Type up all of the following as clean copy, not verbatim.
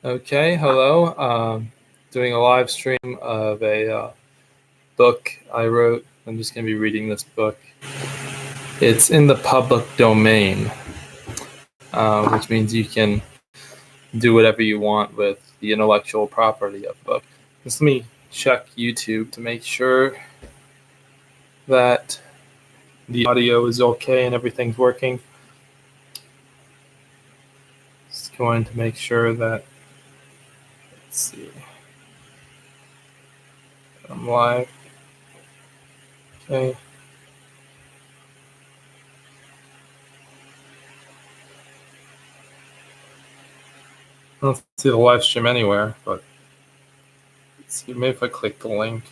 Okay, hello. Doing a live stream of a book I wrote. I'm just going to be reading this book. It's in the public domain, which means you can do whatever you want with the intellectual property of the book. Just let me check YouTube to make sure that the audio is okay and everything's working. Just going to make sure that, let's see, I'm live. Okay. I don't see the live stream anywhere, but let's see, maybe if I click the link.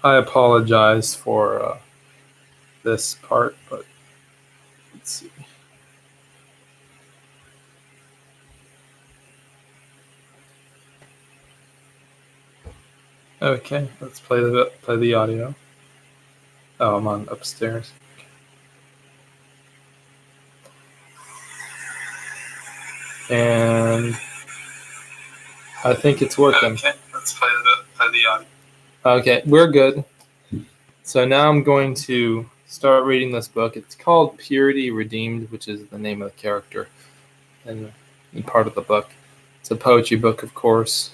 I apologize for this part, but let's see. Okay, let's play the audio. Oh, I'm on upstairs. And I think it's working. Okay, let's play the audio. Okay, we're good. So now I'm going to start reading this book. It's called Purity Redeemed, which is the name of the character and part of the book. It's a poetry book, of course.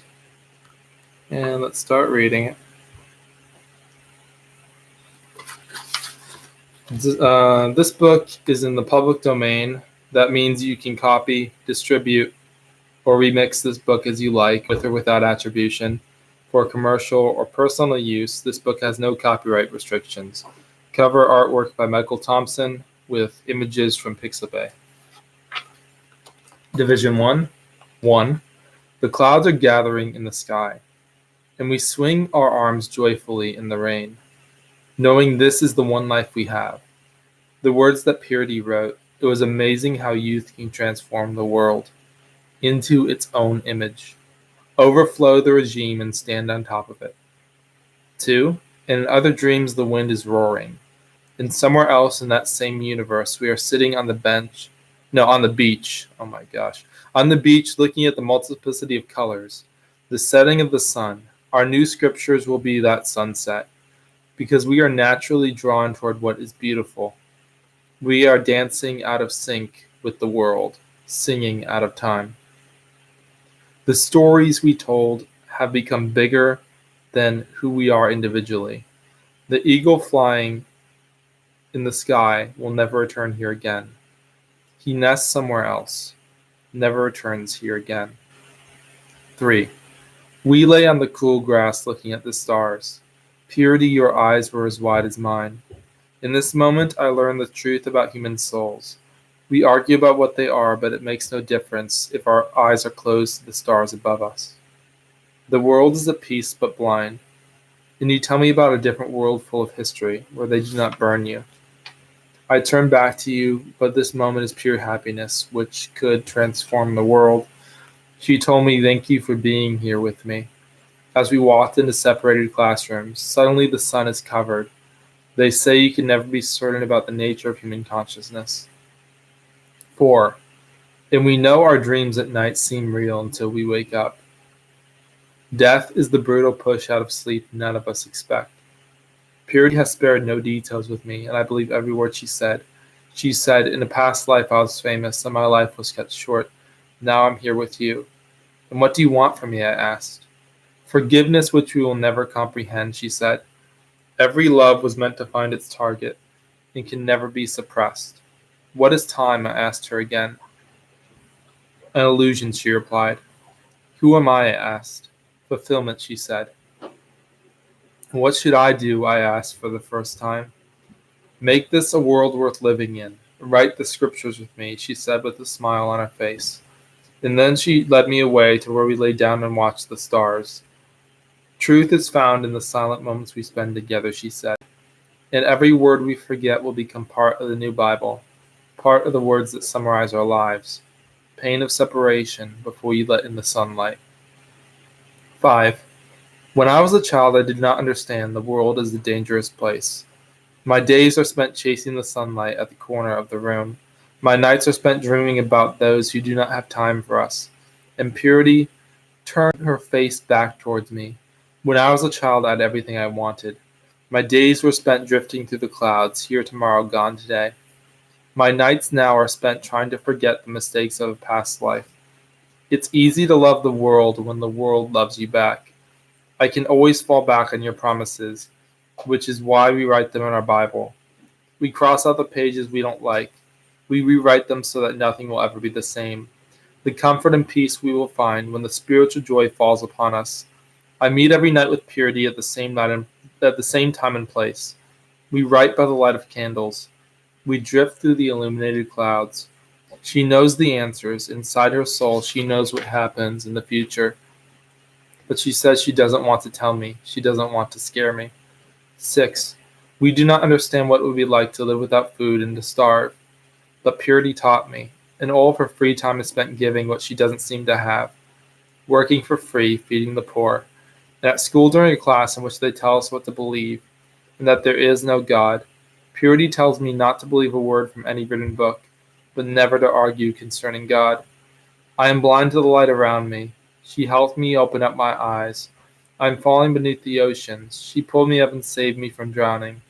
And let's start reading it. This book is in the public domain. That means you can copy, distribute, or remix this book as you like, with or without attribution. For commercial or personal use, this book has no copyright restrictions. Cover artwork by Michael Thompson with images from Pixabay. Division 1. 1. The clouds are gathering in the sky, and we swing our arms joyfully in the rain, knowing this is the one life we have. The words that Purity wrote, it was amazing how youth can transform the world into its own image, overflow the regime and stand on top of it. 2. In other dreams the wind is roaring, and somewhere else in that same universe we are sitting on the beach, on the beach looking at the multiplicity of colors, the setting of the sun. Our new scriptures will be that sunset, because we are naturally drawn toward what is beautiful. We are dancing out of sync with the world, singing out of time. The stories we told have become bigger than who we are individually. The eagle flying in the sky will never return here again. He nests somewhere else, never returns here again. 3. We lay on the cool grass looking at the stars. Purity, your eyes were as wide as mine. In this moment, I learned the truth about human souls. We argue about what they are, but it makes no difference if our eyes are closed to the stars above us. The world is at peace but blind. And you tell me about a different world full of history, where they do not burn you. I turn back to you, but this moment is pure happiness, which could transform the world. She told me, thank you for being here with me. As we walked into separated classrooms, suddenly the sun is covered. They say you can never be certain about the nature of human consciousness. 4. And we know our dreams at night seem real until we wake up. Death is the brutal push out of sleep none of us expect. Purity has spared no details with me, and I believe every word she said. She said, in a past life I was famous, and my life was cut short. Now I'm here with you. And what do you want from me? I asked. Forgiveness which we will never comprehend, she said. Every love was meant to find its target, and can never be suppressed. What is time? I asked her again. An illusion, she replied. Who am I? Asked. Fulfillment, she said. What should I do? I asked for the first time. Make this a world worth living in. Write the scriptures with me, she said with a smile on her face. And then she led me away to where we lay down and watched the stars. Truth is found in the silent moments we spend together, she said. And every word we forget will become part of the new Bible, part of the words that summarize our lives. Pain of separation before you let in the sunlight. 5. When I was a child, I did not understand the world as a dangerous place. My days are spent chasing the sunlight at the corner of the room. My nights are spent dreaming about those who do not have time for us. And Purity turned her face back towards me. When I was a child, I had everything I wanted. My days were spent drifting through the clouds, here tomorrow, gone today. My nights now are spent trying to forget the mistakes of a past life. It's easy to love the world when the world loves you back. I can always fall back on your promises, which is why we write them in our Bible. We cross out the pages we don't like. We rewrite them so that nothing will ever be the same. The comfort and peace we will find when the spiritual joy falls upon us. I meet every night with Purity at the same time and place. We write by the light of candles. We drift through the illuminated clouds. She knows the answers. Inside her soul, she knows what happens in the future. But she says she doesn't want to tell me. She doesn't want to scare me. 6. We do not understand what it would be like to live without food and to starve. But Purity taught me, and all of her free time is spent giving what she doesn't seem to have, working for free, feeding the poor, and at school during a class in which they tell us what to believe, and that there is no God. Purity tells me not to believe a word from any written book, but never to argue concerning God. I am blind to the light around me. She helped me open up my eyes. I am falling beneath the oceans. She pulled me up and saved me from drowning.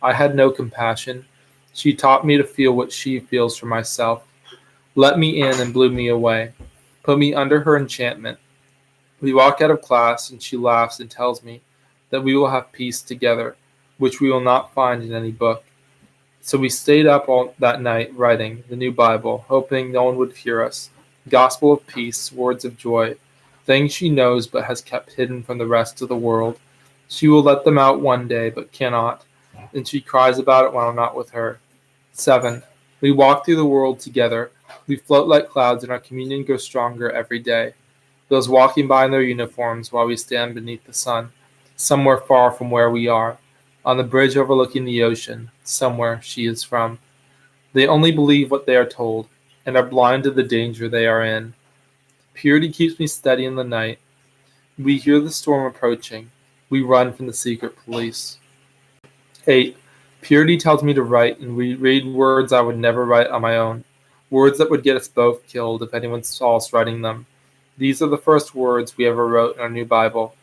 I had no compassion. She taught me to feel what she feels for myself. Let me in and blew me away. Put me under her enchantment. We walk out of class and she laughs and tells me that we will have peace together, which we will not find in any book. So we stayed up all that night writing the new Bible, hoping no one would hear us. Gospel of peace, words of joy, things she knows but has kept hidden from the rest of the world. She will let them out one day but cannot, and she cries about it when I'm not with her. 7. We walk through the world together. We float like clouds, and our communion grows stronger every day. Those walking by in their uniforms while we stand beneath the sun, somewhere far from where we are, on the bridge overlooking the ocean, somewhere she is from. They only believe what they are told, and are blind to the danger they are in. Purity keeps me steady in the night. We hear the storm approaching. We run from the secret police. 8. Purity tells me to write, and we read words I would never write on my own. Words that would get us both killed if anyone saw us writing them. These are the first words we ever wrote in our new Bible.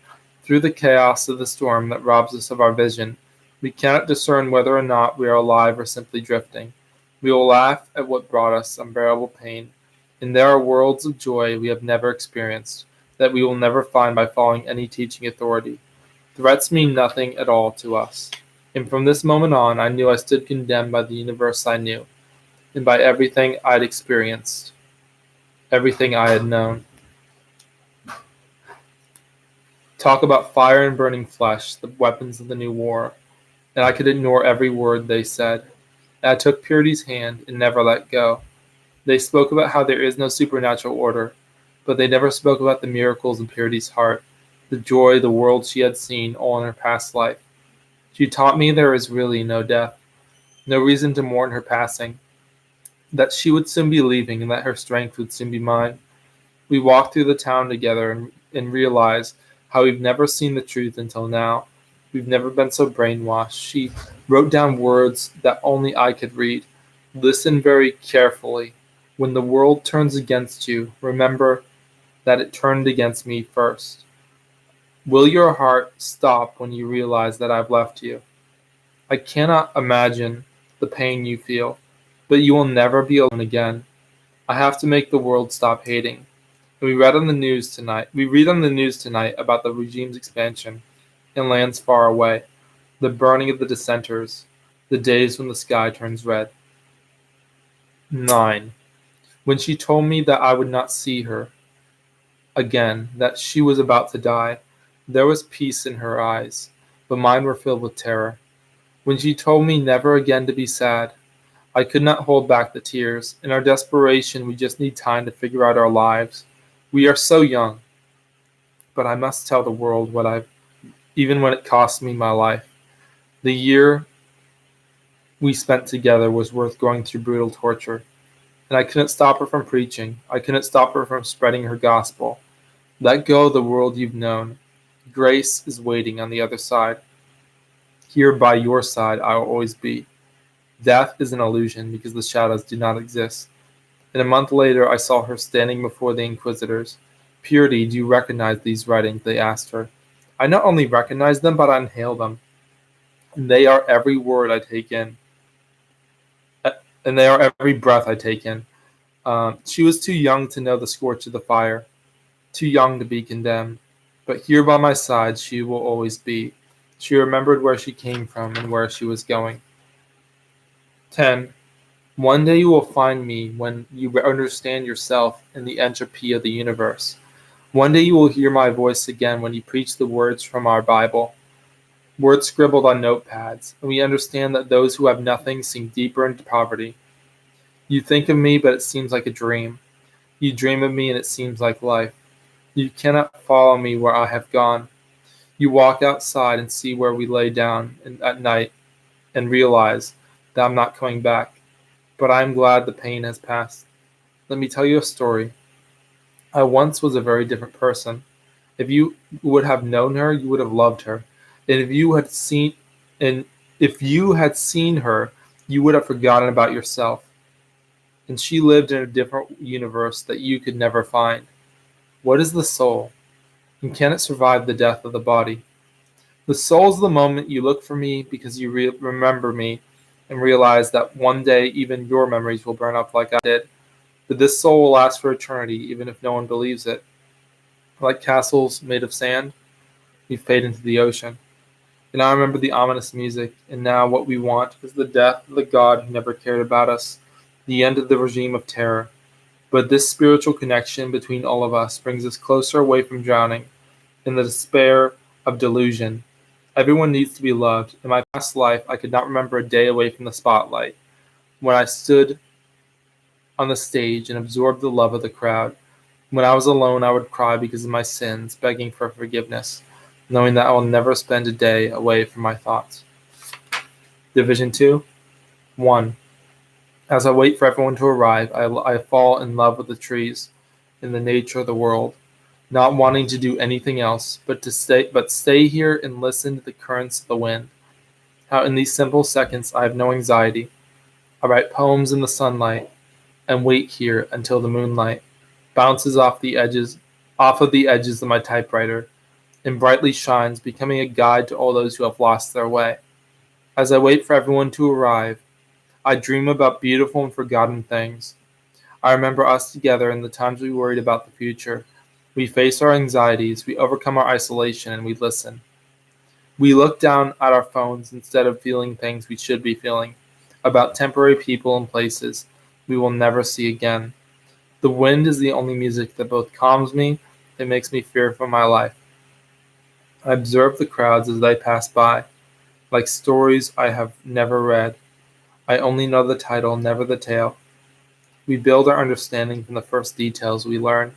Through the chaos of the storm that robs us of our vision, we cannot discern whether or not we are alive or simply drifting. We will laugh at what brought us unbearable pain, and there are worlds of joy we have never experienced, that we will never find by following any teaching authority. Threats mean nothing at all to us. And from this moment on, I knew I stood condemned by the universe I knew, and by everything I'd experienced, everything I had known. Talk about fire and burning flesh, the weapons of the new war, and I could ignore every word they said. And I took Purity's hand and never let go. They spoke about how there is no supernatural order, but they never spoke about the miracles in Purity's heart, the joy, the world she had seen, all in her past life. She taught me there is really no death, no reason to mourn her passing, that she would soon be leaving and that her strength would soon be mine. We walked through the town together and realized how we've never seen the truth until now. We've never been so brainwashed. She wrote down words that only I could read. Listen very carefully. When the world turns against you, remember that it turned against me first. Will your heart stop when you realize that I've left you? I cannot imagine the pain you feel, but you will never be alone again. I have to make the world stop hating. And we read on the news tonight about the regime's expansion in lands far away, the burning of the dissenters, the days when the sky turns red. 9. When she told me that I would not see her again, that she was about to die, there was peace in her eyes, but mine were filled with terror. When she told me never again to be sad, I could not hold back the tears. In our desperation, we just need time to figure out our lives. We are so young, but I must tell the world even when it costs me my life. The year we spent together was worth going through brutal torture, and I couldn't stop her from preaching. I couldn't stop her from spreading her gospel. Let go of the world you've known. Grace is waiting on the other side. Here by your side I will always be. Death is an illusion because the shadows do not exist. And a month later I saw her standing before the inquisitors. Purity, do you recognize these writings? They asked her. I not only recognize them, but I inhale them. And they are every word I take in. And they are every breath I take in. She was too young to know the scorch of the fire, too young to be condemned. But here by my side she will always be. She remembered where she came from and where she was going. 10. One day you will find me when you understand yourself and the entropy of the universe. One day you will hear my voice again when you preach the words from our Bible, words scribbled on notepads, and we understand that those who have nothing sink deeper into poverty. You think of me, but it seems like a dream. You dream of me, and it seems like life. You cannot follow me where I have gone. You walk outside and see where we lay down at night and realize that I'm not coming back. But I am glad the pain has passed. Let me tell you a story. I once was a very different person. If you would have known her, you would have loved her. And if you had seen her, you would have forgotten about yourself. And she lived in a different universe that you could never find. What is the soul? And can it survive the death of the body? The soul is the moment you look for me because you remember me and realize that one day even your memories will burn up like I did. But this soul will last for eternity, even if no one believes it. Like castles made of sand, we fade into the ocean. And I remember the ominous music, and now what we want is the death of the God who never cared about us, the end of the regime of terror. But this spiritual connection between all of us brings us closer away from drowning in the despair of delusion. Everyone needs to be loved. In my past life, I could not remember a day away from the spotlight, when I stood on the stage and absorbed the love of the crowd. When I was alone, I would cry because of my sins, begging for forgiveness, knowing that I will never spend a day away from my thoughts. Division 2. 1. As I wait for everyone to arrive, I fall in love with the trees and the nature of the world, not wanting to do anything else but stay here and listen to the currents of the wind. How in these simple seconds I have no anxiety. I write poems in the sunlight and wait here until the moonlight bounces off of the edges of my typewriter and brightly shines, becoming a guide to all those who have lost their way. As I wait for everyone to arrive, I dream about beautiful and forgotten things. I remember us together in the times we worried about the future. We face our anxieties, we overcome our isolation, and we listen. We look down at our phones instead of feeling things we should be feeling, about temporary people and places we will never see again. The wind is the only music that both calms me and makes me fear for my life. I observe the crowds as they pass by, like stories I have never read. I only know the title, never the tale. We build our understanding from the first details we learn.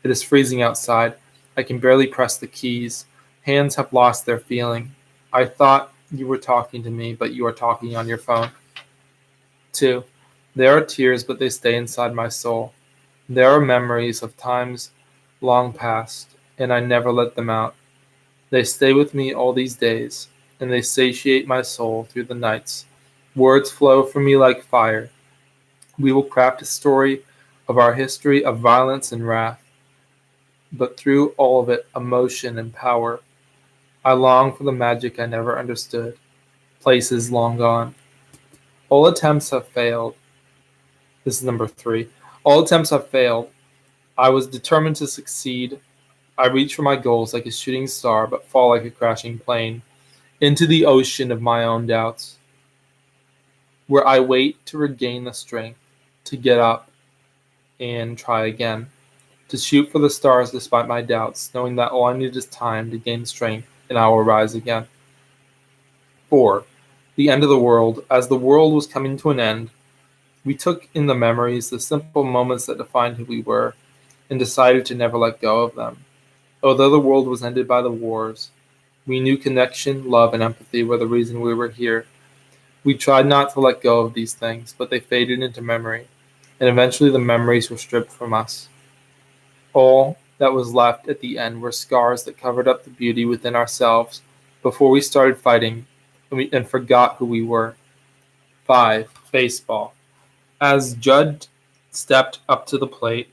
It is freezing outside. I can barely press the keys. Hands have lost their feeling. I thought you were talking to me, but you are talking on your phone. 2. There are tears, but they stay inside my soul. There are memories of times long past, and I never let them out. They stay with me all these days, and they satiate my soul through the nights. Words flow from me like fire. We will craft a story of our history of violence and wrath, but through all of it, emotion and power. I long for the magic I never understood, places long gone. All attempts have failed. This is number 3. All attempts have failed. I was determined to succeed. I reach for my goals like a shooting star, but fall like a crashing plane into the ocean of my own doubts, where I wait to regain the strength to get up and try again, to shoot for the stars despite my doubts, knowing that all I need is time to gain strength and I will rise again. 4. The end of the world. As the world was coming to an end, we took in the memories, the simple moments that defined who we were, and decided to never let go of them. Although the world was ended by the wars, we knew connection, love, and empathy were the reason we were here. We tried not to let go of these things, but they faded into memory, and eventually the memories were stripped from us. All that was left at the end were scars that covered up the beauty within ourselves before we started fighting. and forgot who we were. 5. Baseball. As Judd stepped up to the plate,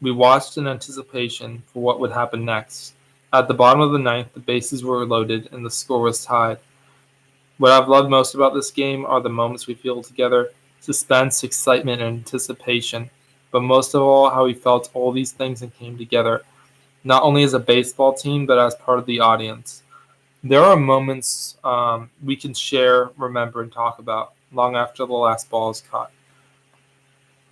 we watched in anticipation for what would happen next. At the bottom of the ninth, the bases were loaded and the score was tied. What I've loved most about this game are the moments we feel together: suspense, excitement, and anticipation. But most of all, how we felt all these things and came together, not only as a baseball team, but as part of the audience. There are moments we can share, remember, and talk about long after the last ball is caught.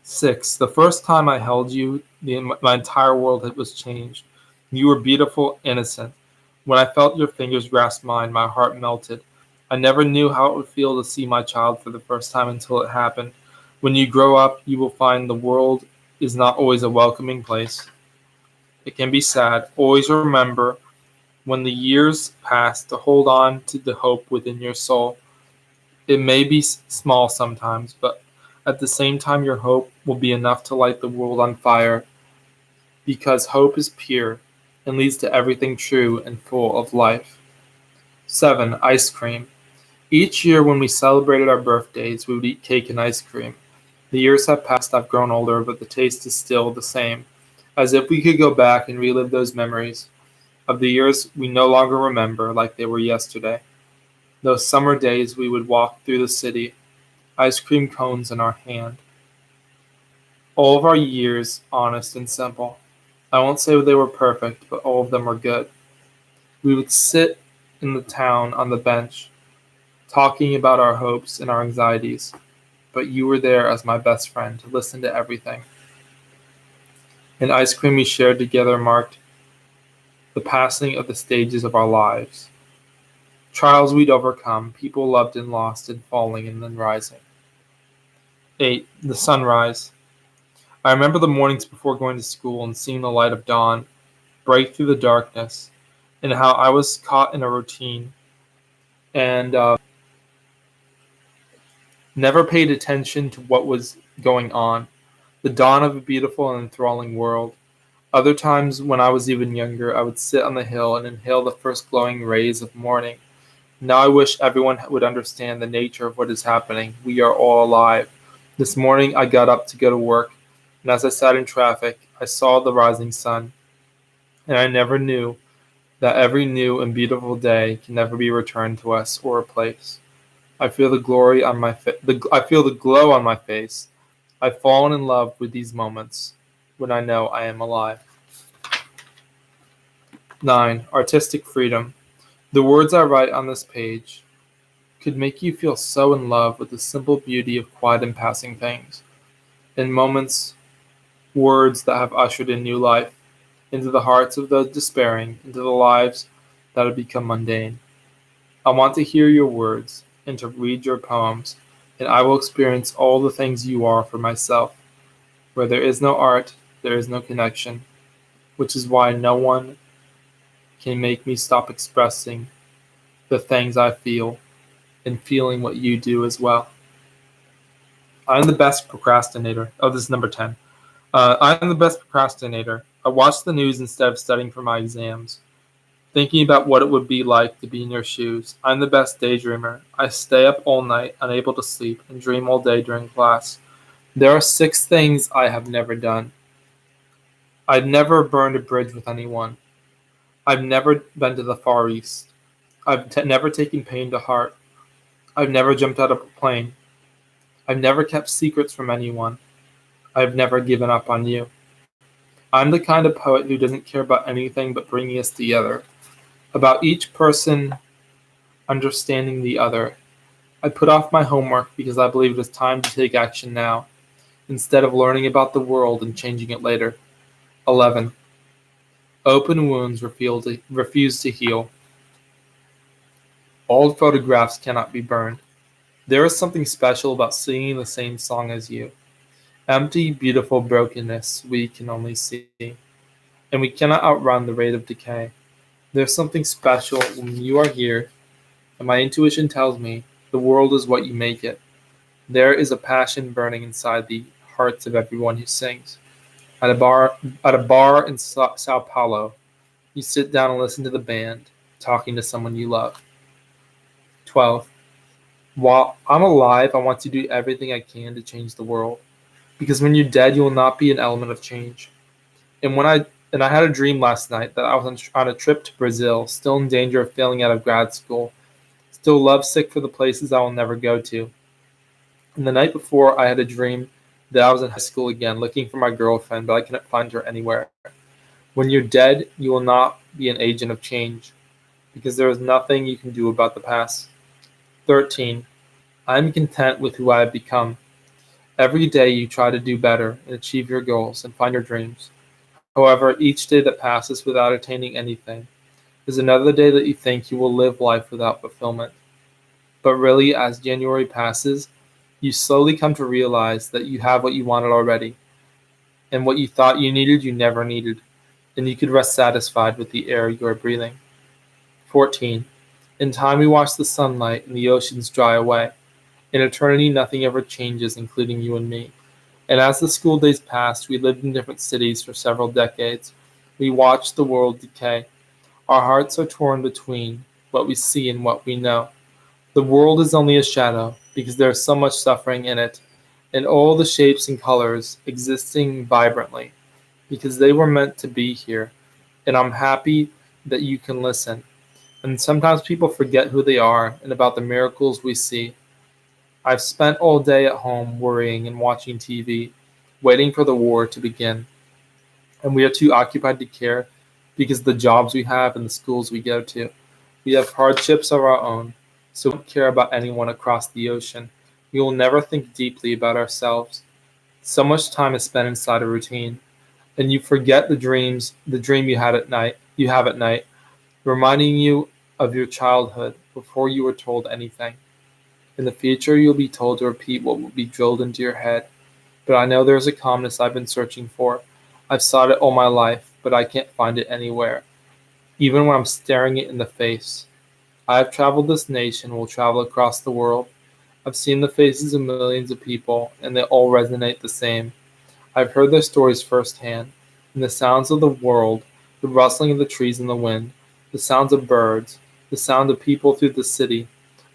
6. The first time I held you, my entire world was changed. You were beautiful, innocent. When I felt your fingers grasp mine, my heart melted. I never knew how it would feel to see my child for the first time until it happened. When you grow up, you will find the world is not always a welcoming place. It can be sad. Always remember, when the years pass, to hold on to the hope within your soul. It may be small sometimes, but at the same time, your hope will be enough to light the world on fire, because hope is pure and leads to everything true and full of life. 7. Ice cream. Each year when we celebrated our birthdays, we would eat cake and ice cream. The years have passed, I've grown older, but the taste is still the same, as if we could go back and relive those memories of the years we no longer remember like they were yesterday. Those summer days we would walk through the city, ice cream cones in our hand. All of our years, honest and simple. I won't say they were perfect, but all of them were good. We would sit in the town on the bench, talking about our hopes and our anxieties, but you were there as my best friend to listen to everything. And ice cream we shared together marked the passing of the stages of our lives. Trials we'd overcome, people loved and lost, and falling and then rising. 8. The sunrise. I remember the mornings before going to school and seeing the light of dawn break through the darkness, and how I was caught in a routine and never paid attention to what was going on. The dawn of a beautiful and enthralling world. Other times, when I was even younger, I would sit on the hill and inhale the first glowing rays of morning. Now I wish everyone would understand the nature of what is happening. We are all alive. This morning I got up to go to work, and as I sat in traffic, I saw the rising sun, and I never knew that every new and beautiful day can never be returned to us or replaced. I feel the glory on my I feel the glow on my face. I've fallen in love with these moments when I know I am alive. 9. Artistic freedom. The words I write on this page could make you feel so in love with the simple beauty of quiet and passing things. In moments, words that have ushered in new life into the hearts of those despairing, into the lives that have become mundane. I want to hear your words and to read your poems, and I will experience all the things you are for myself. Where there is no art, there is no connection, which is why no one can make me stop expressing the things I feel and feeling what you do as well. I'm the best procrastinator. Oh, this is number 10. I'm the best procrastinator. I watch the news instead of studying for my exams, thinking about what it would be like to be in your shoes. I'm the best daydreamer. I stay up all night, unable to sleep, and dream all day during class. There are 6 things I have never done. I've never burned a bridge with anyone. I've never been to the Far East. I've never taken pain to heart. I've never jumped out of a plane. I've never kept secrets from anyone. I've never given up on you. I'm the kind of poet who doesn't care about anything but bringing us together, about each person understanding the other. I put off my homework because I believe it is time to take action now, instead of learning about the world and changing it later. 11. Open wounds refuse to heal. Old photographs cannot be burned. There is something special about singing the same song as you. Empty, beautiful brokenness we can only see, and we cannot outrun the rate of decay. There's something special when you are here, and my intuition tells me the world is what you make it. There is a passion burning inside the hearts of everyone who sings. At a bar in Sao Paulo, you sit down and listen to the band, talking to someone you love. 12. While I'm alive, I want to do everything I can to change the world. Because when you're dead, you will not be an element of change. And I had a dream last night that I was on a trip to Brazil, still in danger of failing out of grad school, still lovesick for the places I will never go to. And the night before, I had a dream that I was in high school again, looking for my girlfriend, but I couldn't find her anywhere. When you're dead, you will not be an agent of change, because there is nothing you can do about the past. 13. I am content with who I have become. Every day you try to do better and achieve your goals and find your dreams. However, each day that passes without attaining anything is another day that you think you will live life without fulfillment. But really, as January passes, you slowly come to realize that you have what you wanted already, and what you thought you needed, you never needed, and you could rest satisfied with the air you are breathing. 14. In time, we watch the sunlight and the oceans dry away. In eternity, nothing ever changes, including you and me. And as the school days passed, we lived in different cities for several decades. We watched the world decay. Our hearts are torn between what we see and what we know. The world is only a shadow because there is so much suffering in it, and all the shapes and colors existing vibrantly because they were meant to be here. And I'm happy that you can listen. And sometimes people forget who they are and about the miracles we see. I've spent all day at home worrying and watching TV, waiting for the war to begin. And we are too occupied to care because of the jobs we have and the schools we go to. We have hardships of our own, so we don't care about anyone across the ocean. We will never think deeply about ourselves. So much time is spent inside a routine, and you forget the dream you have at night, reminding you of your childhood before you were told anything. In the future, you'll be told to repeat what will be drilled into your head. But I know there's a calmness I've been searching for. I've sought it all my life, but I can't find it anywhere, even when I'm staring it in the face. I have traveled this nation, will travel across the world. I've seen the faces of millions of people, and they all resonate the same. I've heard their stories firsthand, and the sounds of the world, the rustling of the trees in the wind, the sounds of birds, the sound of people through the city,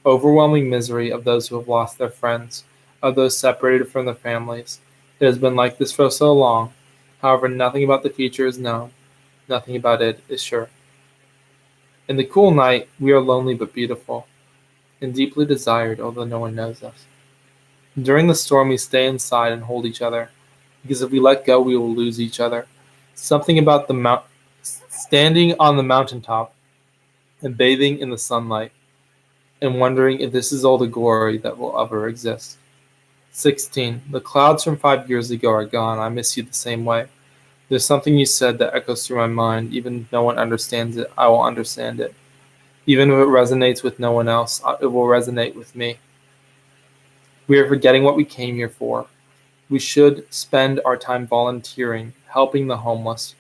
overwhelming misery of those who have lost their friends, of those separated from their families. It has been like this for so long. However, nothing about the future is known. Nothing about it is sure. In the cool night, we are lonely but beautiful, and deeply desired, although no one knows us. During the storm, we stay inside and hold each other, because if we let go, we will lose each other. Something about standing on the mountaintop and bathing in the sunlight, and wondering if this is all the glory that will ever exist. 16. The clouds from 5 years ago are gone. I miss you the same way. There's something you said that echoes through my mind. Even if no one understands it, I will understand it. Even if it resonates with no one else, it will resonate with me. We are forgetting what we came here for. We should spend our time volunteering, helping the homeless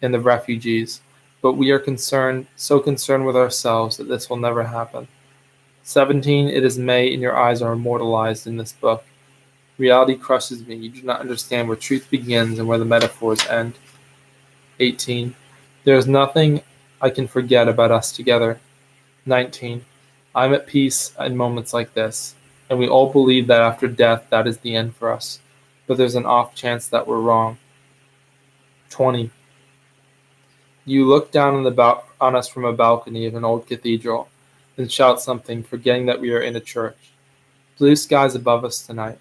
and the refugees, but we are so concerned with ourselves that this will never happen. 17. It is May, and your eyes are immortalized in this book. Reality crushes me. You do not understand where truth begins and where the metaphors end. 18. There is nothing I can forget about us together. 19. I am at peace in moments like this, and we all believe that after death that is the end for us, but there's an off chance that we're wrong. 20. You look down on us from a balcony of an old cathedral and shout something, forgetting that we are in a church. Blue skies above us tonight.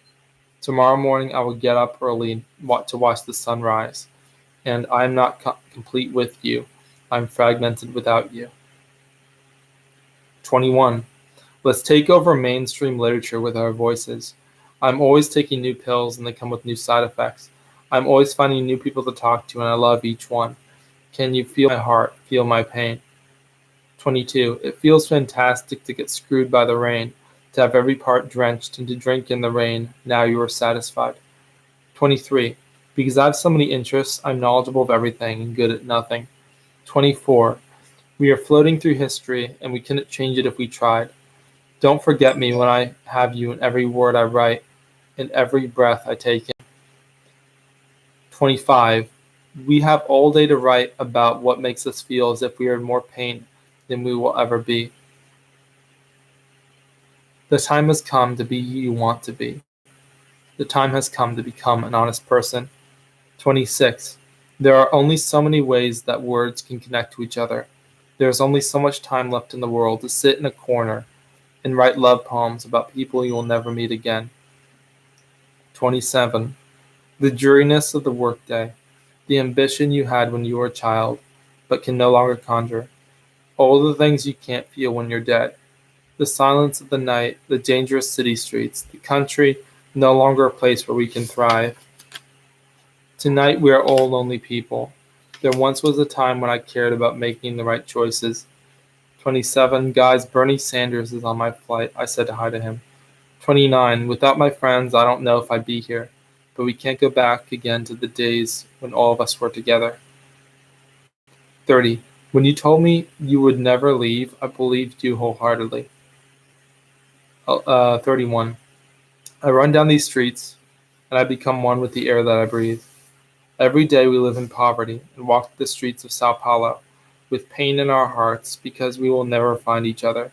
Tomorrow morning I will get up early to watch the sunrise, and I am not complete with you. I am fragmented without you. 21. Let's take over mainstream literature with our voices. I'm always taking new pills and they come with new side effects. I'm always finding new people to talk to and I love each one. Can you feel my heart, feel my pain? 22. It feels fantastic to get screwed by the rain, to have every part drenched and to drink in the rain. Now you are satisfied. 23. Because I have so many interests, I'm knowledgeable of everything and good at nothing. 24. We are floating through history and we couldn't change it if we tried. Don't forget me when I have you in every word I write, in every breath I take in. 25. We have all day to write about what makes us feel as if we are in more pain than we will ever be. The time has come to be who you want to be. The time has come to become an honest person. 26. There are only so many ways that words can connect to each other. There is only so much time left in the world to sit in a corner and write love poems about people you will never meet again. 27. The dreariness of the workday, the ambition you had when you were a child, but can no longer conjure, all the things you can't feel when you're dead, the silence of the night, the dangerous city streets, the country no longer a place where we can thrive. Tonight we are all lonely people. There once was a time when I cared about making the right choices. 27. Guys, Bernie Sanders is on my flight. I said hi to him. 29. Without my friends, I don't know if I'd be here, but we can't go back again to the days when all of us were together. 30. When you told me you would never leave, I believed you wholeheartedly. 31. I run down these streets, and I become one with the air that I breathe. Every day we live in poverty and walk the streets of Sao Paulo with pain in our hearts because we will never find each other.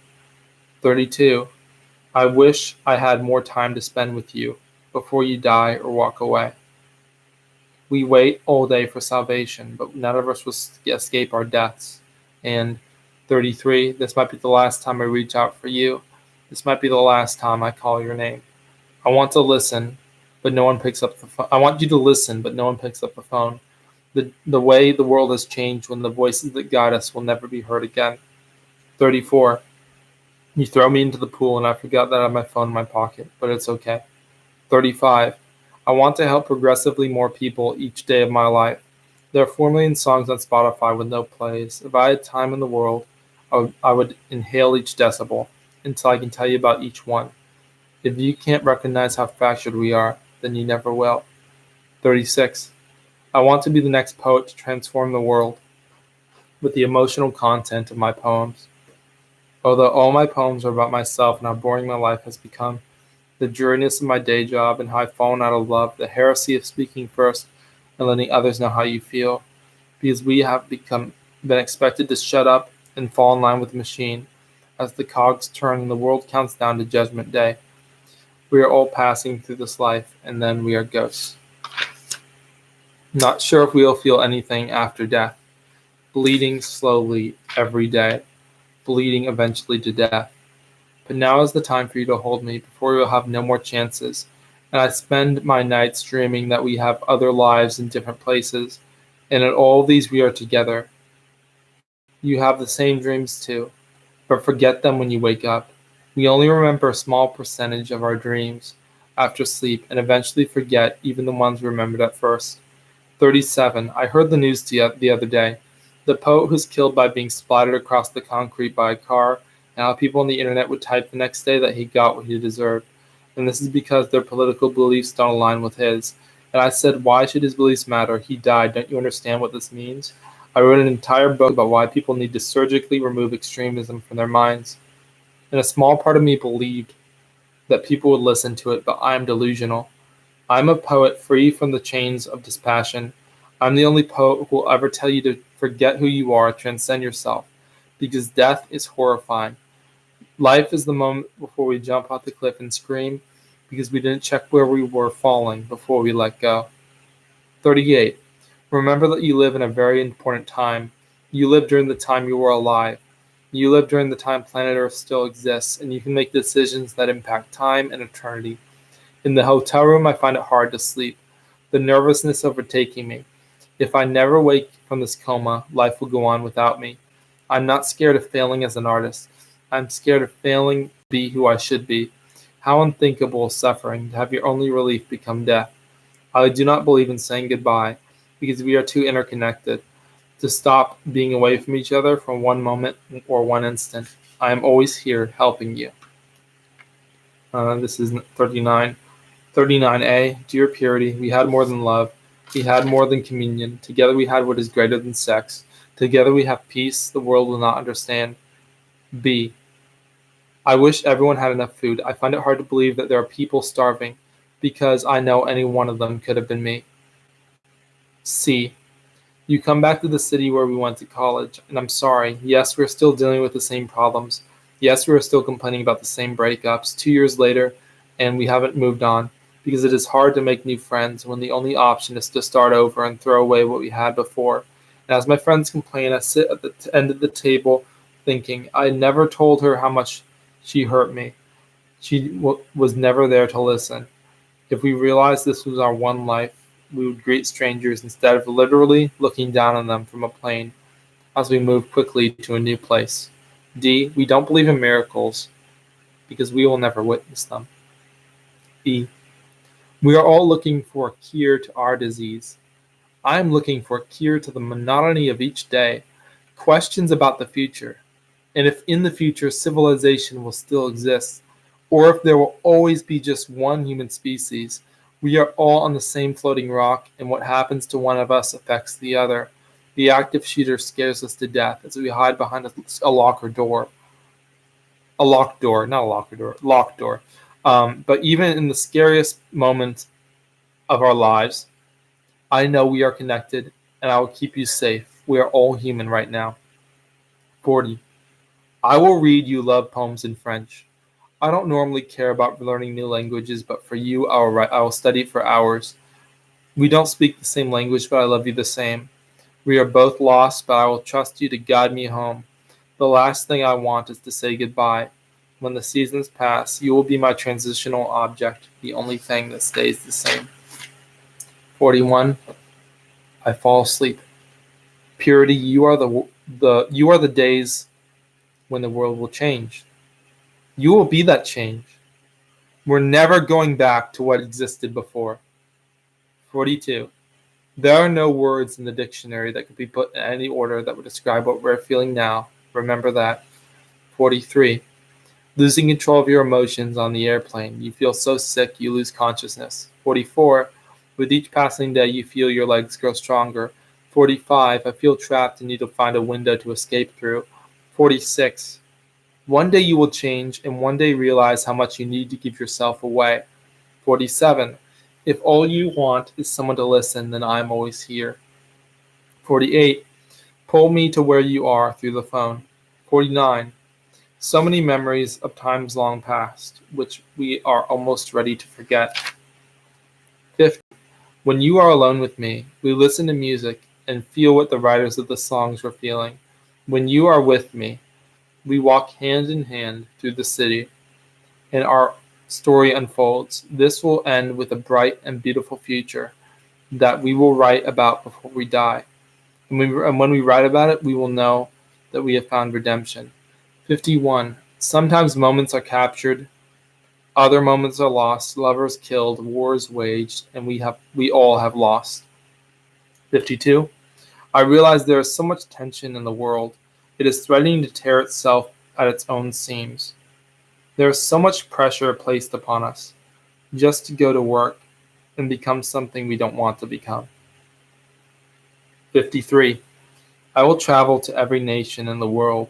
32. I wish I had more time to spend with you before you die or walk away. We wait all day for salvation, but none of us will escape our deaths. And 33. This might be the last time I reach out for you. This might be the last time I call your name. I want to listen, but no one picks up the phone. I want you to listen, but no one picks up the phone. The way the world has changed when the voices that guide us will never be heard again. 34. You throw me into the pool and I forgot that I have my phone in my pocket, but it's okay. 35. I want to help progressively more people each day of my life. There are 4 million songs on Spotify with no plays. If I had time in the world, I would inhale each decibel until I can tell you about each one. If you can't recognize how fractured we are, then you never will. 36. I want to be the next poet to transform the world with the emotional content of my poems. Although all my poems are about myself and how boring my life has become, the dreariness of my day job and how I've fallen out of love, the heresy of speaking first and letting others know how you feel, because we have been expected to shut up and fall in line with the machine as the cogs turn and the world counts down to Judgment Day. We are all passing through this life, and then we are ghosts. Not sure if we will feel anything after death. Bleeding slowly every day. Bleeding eventually to death. But now is the time for you to hold me before we will have no more chances. And I spend my nights dreaming that we have other lives in different places. And in all these we are together. You have the same dreams too, but forget them when you wake up. We only remember a small percentage of our dreams after sleep and eventually forget even the ones we remembered at first. 37. I heard the news the other day. The poet was killed by being splattered across the concrete by a car, and how people on the internet would type the next day that he got what he deserved. And this is because their political beliefs don't align with his. And I said, why should his beliefs matter? He died. Don't you understand what this means? I wrote an entire book about why people need to surgically remove extremism from their minds. And a small part of me believed that people would listen to it, but I am delusional. I'm a poet free from the chains of dispassion. I'm the only poet who will ever tell you to forget who you are, transcend yourself, because death is horrifying. Life is the moment before we jump off the cliff and scream because we didn't check where we were falling before we let go. 38. Remember that you live in a very important time. You live during the time you were alive. You live during the time planet Earth still exists, and you can make decisions that impact time and eternity. In the hotel room, I find it hard to sleep, the nervousness overtaking me. If I never wake from this coma, life will go on without me. I'm not scared of failing as an artist. I'm scared of failing to be who I should be. How unthinkable is suffering to have your only relief become death. I do not believe in saying goodbye because we are too interconnected to stop being away from each other for one moment or one instant. I am always here helping you. This is 39. 39a. Dear Purity, we had more than love. We had more than communion. Together we had what is greater than sex. Together we have peace the world will not understand. B. I wish everyone had enough food. I find it hard to believe that there are people starving because I know any one of them could have been me. C. You come back to the city where we went to college, and I'm sorry. Yes, we're still dealing with the same problems. Yes, we're still complaining about the same breakups 2 years later, and we haven't moved on because it is hard to make new friends when the only option is to start over and throw away what we had before. And as my friends complain, I sit at the end of the table thinking, I never told her how much she hurt me. She was never there to listen. If we realized this was our one life, we would greet strangers instead of literally looking down on them from a plane as we move quickly to a new place. D. We don't believe in miracles because we will never witness them. E. We are all looking for a cure to our disease. I am looking for a cure to the monotony of each day, questions about the future, and if in the future civilization will still exist, or if there will always be just one human species. We are all on the same floating rock, and what happens to one of us affects the other. The active shooter scares us to death as we hide behind a locker door. A locked door, not a locker door, locked door. But even in the scariest moments of our lives, I know we are connected, and I will keep you safe. We are all human right now. 40. I will read you love poems in French. I don't normally care about learning new languages, but for you, I will study for hours. We don't speak the same language, but I love you the same. We are both lost, but I will trust you to guide me home. The last thing I want is to say goodbye. When the seasons pass, you will be my transitional object, the only thing that stays the same. 41. I fall asleep. Purity, you are the days when the world will change. You will be that change. We're never going back to what existed before. 42. There are no words in the dictionary that could be put in any order that would describe what we're feeling now. Remember that. 43. Losing control of your emotions on the airplane. You feel so sick you lose consciousness. 44. With each passing day, you feel your legs grow stronger. 45. I feel trapped and need to find a window to escape through. 46. One day you will change and one day realize how much you need to give yourself away. 47. If all you want is someone to listen, then I'm always here. 48. Pull me to where you are through the phone. 49. So many memories of times long past, which we are almost ready to forget. 50. When you are alone with me, we listen to music and feel what the writers of the songs were feeling. When you are with me, we walk hand in hand through the city, and our story unfolds. This will end with a bright and beautiful future that we will write about before we die. And when we write about it, we will know that we have found redemption. 51. Sometimes moments are captured, other moments are lost, lovers killed, wars waged, and we all have lost. 52. I realize there is so much tension in the world. It is threatening to tear itself at its own seams. There is so much pressure placed upon us just to go to work and become something we don't want to become. 53. I will travel to every nation in the world,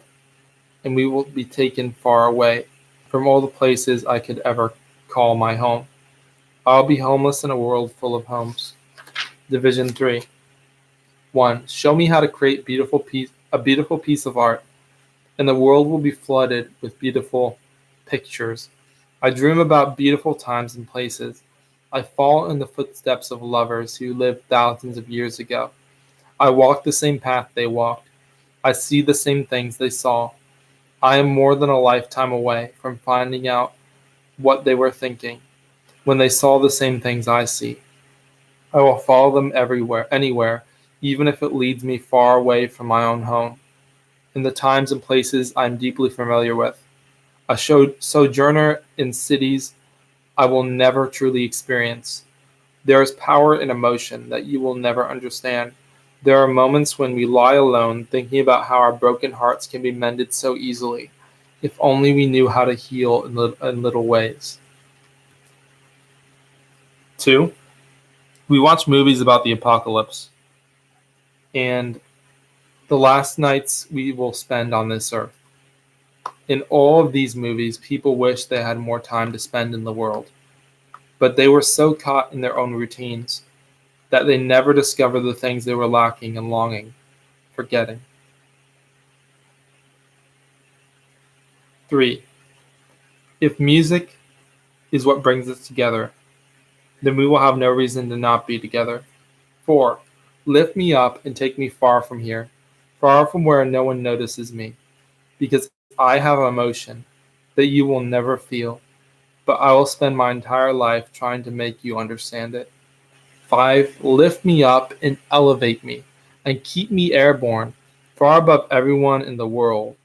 and we will be taken far away from all the places I could ever call my home. I'll be homeless in a world full of homes. Division 3. 1. Show me how to create a beautiful piece of art, and the world will be flooded with beautiful pictures. I dream about beautiful times and places. I follow in the footsteps of lovers who lived thousands of years ago. I walk the same path they walked. I see the same things they saw. I am more than a lifetime away from finding out what they were thinking when they saw the same things I see. I will follow them everywhere, anywhere, even if it leads me far away from my own home, in the times and places I am deeply familiar with. A sojourner in cities I will never truly experience. There is power in emotion that you will never understand. There are moments when we lie alone thinking about how our broken hearts can be mended so easily, if only we knew how to heal in little ways. 2. We watch movies about the apocalypse and the last nights we will spend on this earth. In all of these movies, people wish they had more time to spend in the world, but they were so caught in their own routines that they never discovered the things they were lacking and longing, forgetting. 3. If music is what brings us together, then we will have no reason to not be together. 4. Lift me up and take me far from here, far from where no one notices me, because I have an emotion that you will never feel, but I will spend my entire life trying to make you understand it. 5. Lift me up and elevate me, and keep me airborne, far above everyone in the world,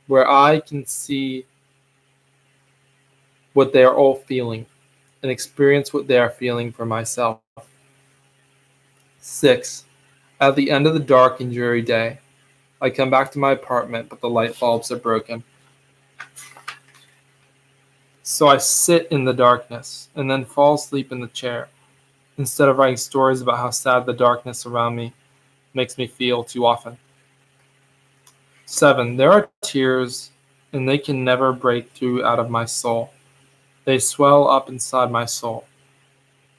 where I can see what they are all feeling and experience what they are feeling for myself. 6. At the end of the dark and dreary day, I come back to my apartment, but the light bulbs are broken. So I sit in the darkness and then fall asleep in the chair, instead of writing stories about how sad the darkness around me makes me feel too often. 7. There are tears, and they can never break through out of my soul. They swell up inside my soul.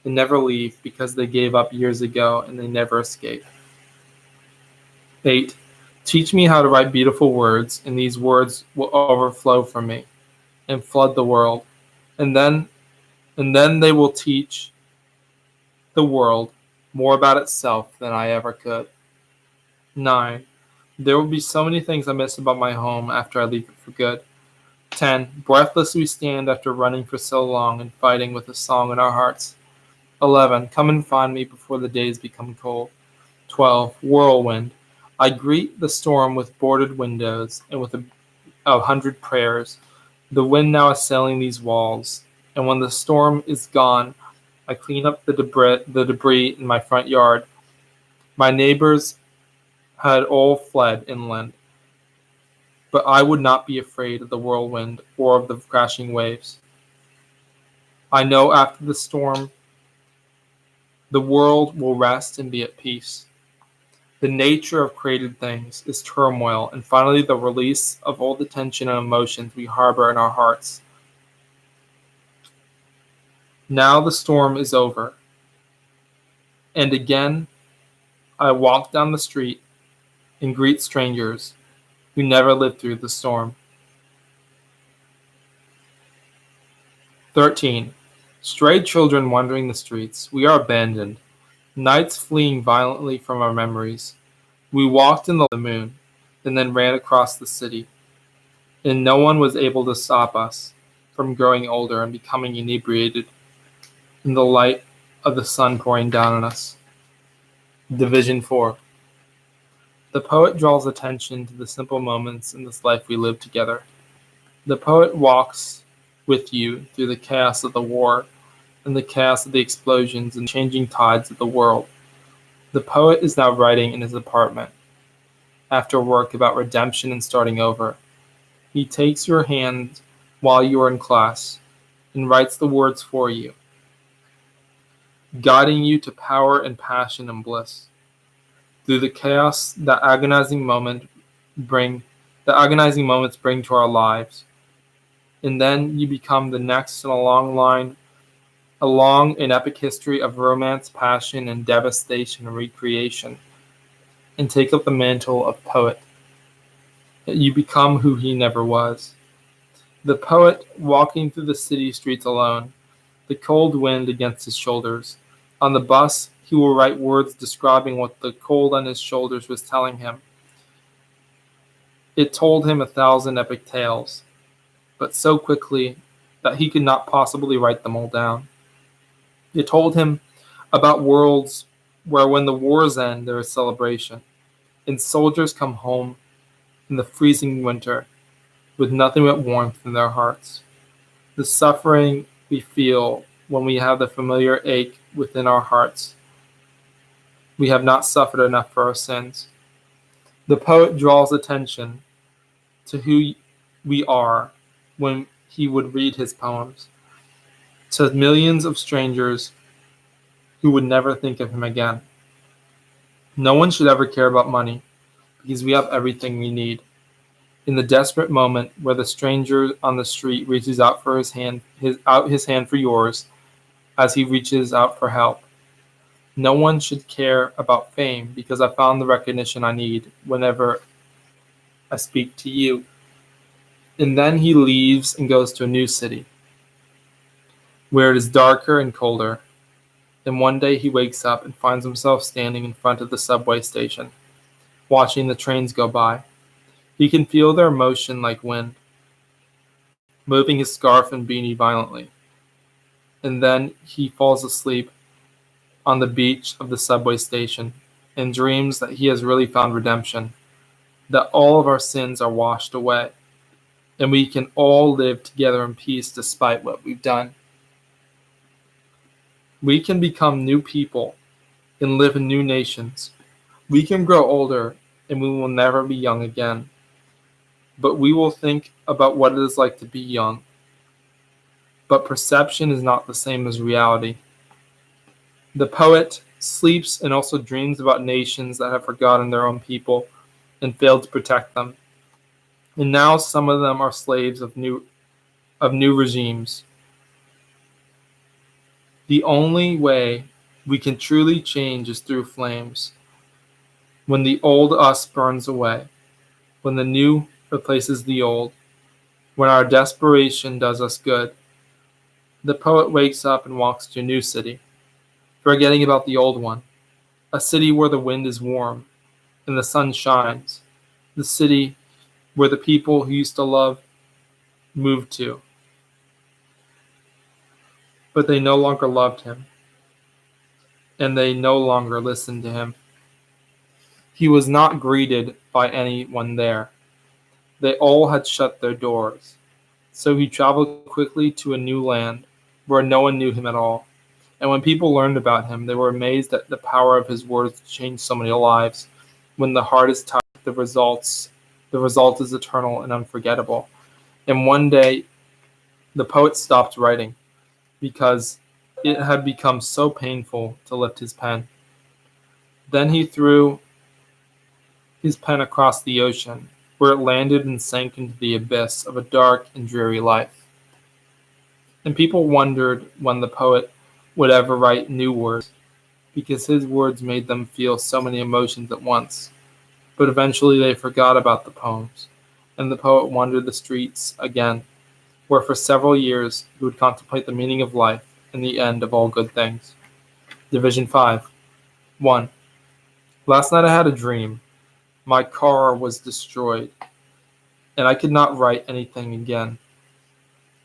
They never leave because they gave up years ago and they never escape. 8. Teach me how to write beautiful words, and these words will overflow from me and flood the world. And then they will teach the world more about itself than I ever could. 9. There will be so many things I miss about my home after I leave it for good. 10. Breathless we stand after running for so long and fighting with a song in our hearts. 11. Come and find me before the days become cold. 12. Whirlwind. I greet the storm with boarded windows and with 100 prayers. The wind now assailing these walls, and when the storm is gone, I clean up the debris in my front yard. My neighbors had all fled inland, but I would not be afraid of the whirlwind or of the crashing waves. I know after the storm, the world will rest and be at peace. The nature of created things is turmoil, and finally the release of all the tension and emotions we harbor in our hearts. Now the storm is over, and again I walk down the street and greet strangers who never lived through the storm. 13. Stray children wandering the streets, we are abandoned. Nights fleeing violently from our memories. We walked in the moon, and then ran across the city, and no one was able to stop us from growing older and becoming inebriated in the light of the sun pouring down on us. Division 4. The poet draws attention to the simple moments in this life we live together. The poet walks with you through the chaos of the war and the chaos of the explosions and changing tides of the world. The poet is now writing in his apartment after work about redemption and starting over. He takes your hand while you are in class and writes the words for you, guiding you to power and passion and bliss. Through the chaos that agonizing moments bring to our lives. And then you become the next in a long and epic history of romance, passion, and devastation and recreation, and take up the mantle of poet. You become who he never was. The poet walking through the city streets alone, the cold wind against his shoulders. On the bus, he will write words describing what the cold on his shoulders was telling him. It told him 1,000 epic tales, but so quickly that he could not possibly write them all down. It told him about worlds where when the wars end, there is celebration, and soldiers come home in the freezing winter with nothing but warmth in their hearts. The suffering we feel when we have the familiar ache within our hearts. We have not suffered enough for our sins. The poet draws attention to who we are when he would read his poems to millions of strangers who would never think of him again. No one should ever care about money because we have everything we need. In the desperate moment where the stranger on the street reaches out for his hand for yours as he reaches out for help. No one should care about fame because I found the recognition I need whenever I speak to you. And then he leaves and goes to a new city, where it is darker and colder. And one day he wakes up and finds himself standing in front of the subway station, watching the trains go by. He can feel their motion like wind, moving his scarf and beanie violently. And then he falls asleep on the beach of the subway station and dreams that he has really found redemption, that all of our sins are washed away, and we can all live together in peace despite what we've done. We can become new people and live in new nations. We can grow older and we will never be young again, but we will think about what it is like to be young. But perception is not the same as reality. The poet sleeps and also dreams about nations that have forgotten their own people and failed to protect them. And now some of them are slaves of new regimes. The only way we can truly change is through flames. When the old us burns away, when the new replaces the old, when our desperation does us good, the poet wakes up and walks to a new city, forgetting about the old one, a city where the wind is warm and the sun shines, the city where the people he used to love moved to. But they no longer loved him, and they no longer listened to him. He was not greeted by anyone there. They all had shut their doors. So he traveled quickly to a new land where no one knew him at all. And when people learned about him, they were amazed at the power of his words to change so many lives. When the heart is touched, the result is eternal and unforgettable. And one day, the poet stopped writing because it had become so painful to lift his pen. Then he threw his pen across the ocean, where it landed and sank into the abyss of a dark and dreary life. And people wondered when the poet would ever write new words, because his words made them feel so many emotions at once. But eventually they forgot about the poems, and the poet wandered the streets again, where for several years he would contemplate the meaning of life and the end of all good things. Division 5. 1. Last night I had a dream. My car was destroyed, and I could not write anything again.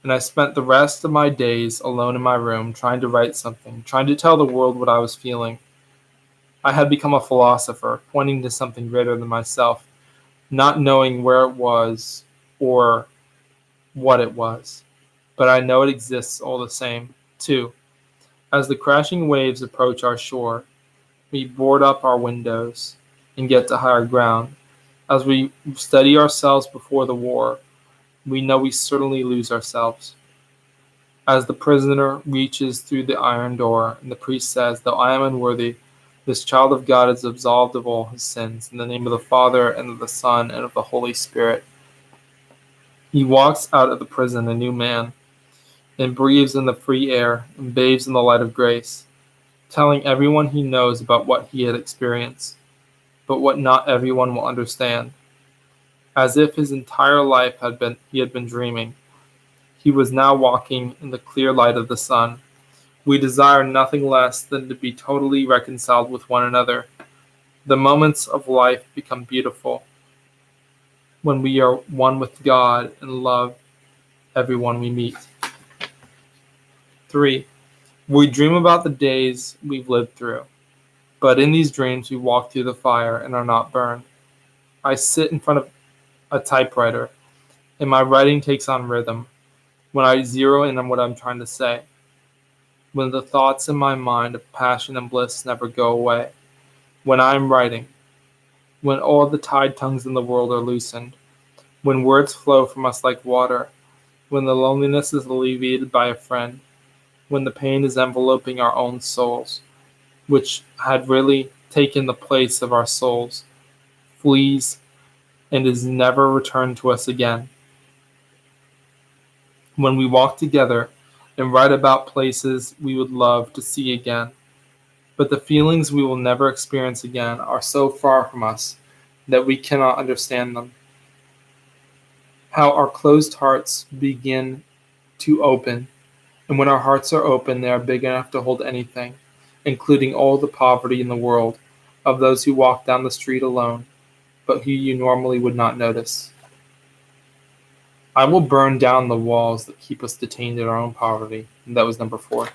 And I spent the rest of my days alone in my room trying to write something, trying to tell the world what I was feeling. I had become a philosopher, pointing to something greater than myself, not knowing where it was or what it was. But I know it exists all the same. 2. As the crashing waves approach our shore, we board up our windows and get to higher ground. As we steady ourselves before the war, we know we certainly lose ourselves. As the prisoner reaches through the iron door, and the priest says, "Though I am unworthy, this child of God is absolved of all his sins, in the name of the Father, and of the Son, and of the Holy Spirit." He walks out of the prison a new man, and breathes in the free air, and bathes in the light of grace, telling everyone he knows about what he had experienced, but what not everyone will understand. As if his entire life he had been dreaming. He was now walking in the clear light of the sun. We desire nothing less than to be totally reconciled with one another. The moments of life become beautiful when we are one with God and love everyone we meet. 3. We dream about the days we've lived through, but in these dreams we walk through the fire and are not burned. I sit in front of a typewriter, and my writing takes on rhythm when I zero in on what I'm trying to say, when the thoughts in my mind of passion and bliss never go away, when I'm writing, when all the tide tongues in the world are loosened, when words flow from us like water, when the loneliness is alleviated by a friend, when the pain is enveloping our own souls, which had really taken the place of our souls, flees and is never returned to us again. When we walk together and write about places we would love to see again, but the feelings we will never experience again are so far from us that we cannot understand them. how our closed hearts begin to open. And when our hearts are open, they are big enough to hold anything, including all the poverty in the world of those who walk down the street alone, but who you normally would not notice. I will burn down the walls that keep us detained in our own poverty. And that was number 4.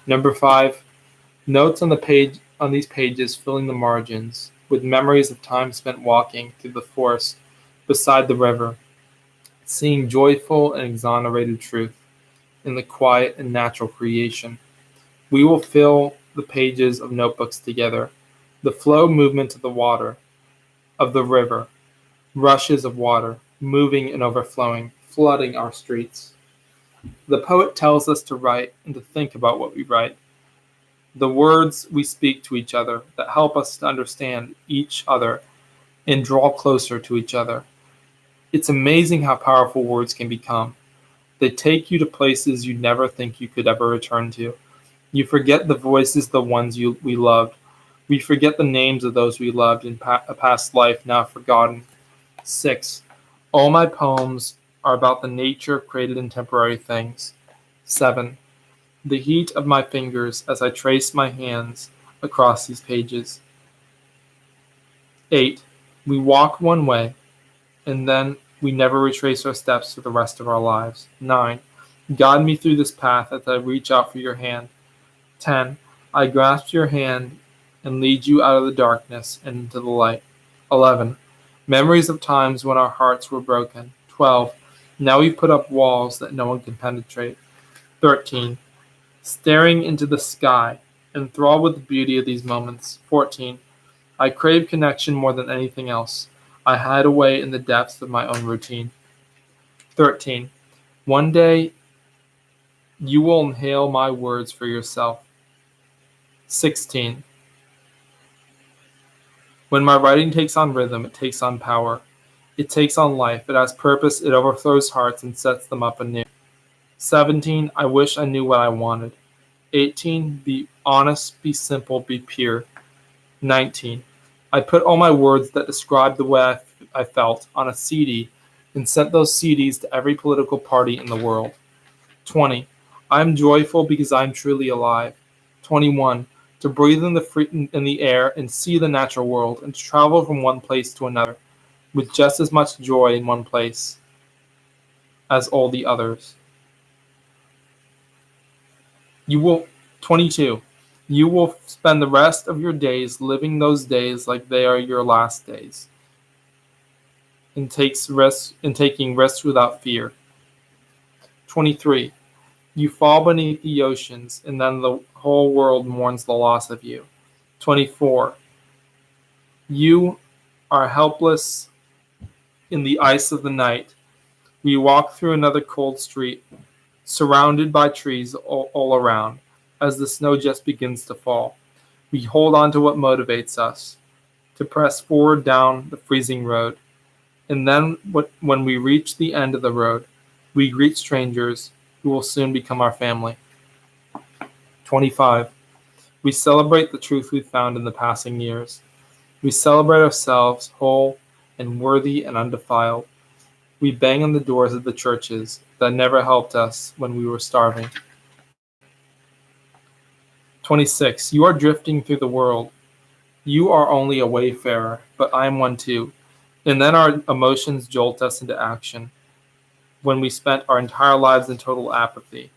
Number 5, notes on the page on these pages filling the margins with memories of time spent walking through the forest beside the river, seeing joyful and exonerated truth in the quiet and natural creation. We will fill the pages of notebooks together. The flow movement of the water, of the river, rushes of water, moving and overflowing, flooding our streets. The poet tells us to write and to think about what we write. The words we speak to each other that help us to understand each other and draw closer to each other. It's amazing how powerful words can become. They take you to places you never think you could ever return to. You forget the voices, the ones we loved. We forget the names of those we loved in a past life now forgotten. 6. All my poems are about the nature created in temporary things. 7. The heat of my fingers as I trace my hands across these pages. 8. We walk one way, and then we never retrace our steps for the rest of our lives. 9. Guide me through this path as I reach out for your hand. 10. I grasp your hand and lead you out of the darkness and into the light. 11. Memories of times when our hearts were broken. 12. Now we put up walls that no one can penetrate. 13. Staring into the sky, enthralled with the beauty of these moments. 14. I crave connection more than anything else. I hide away in the depths of my own routine. 13. One day, you will inhale my words for yourself. 16. When my writing takes on rhythm, it takes on power. It takes on life. It has purpose. It overthrows hearts and sets them up anew. 17. I wish I knew what I wanted. 18. Be honest, be simple, be pure. 19. I put all my words that describe the way I felt on a CD and sent those CDs to every political party in the world. 20. I am joyful because I am truly alive. 21. To breathe in the air and see the natural world and to travel from one place to another with just as much joy in one place as all the others. 22. You will spend the rest of your days living those days like they are your last days, and taking risks without fear. 23. You fall beneath the oceans, and then the whole world mourns the loss of you. 24. You are helpless in the ice of the night. We walk through another cold street, surrounded by trees all around, as the snow just begins to fall. We hold on to what motivates us, to press forward down the freezing road. And then when we reach the end of the road, we greet strangers who will soon become our family. 25. We celebrate the truth we found in the passing years. We celebrate ourselves whole and worthy and undefiled. We bang on the doors of the churches that never helped us when we were starving. 26. You are drifting through the world. You are only a wayfarer, but I am one too. And then our emotions jolt us into action. When we spent our entire lives in total apathy,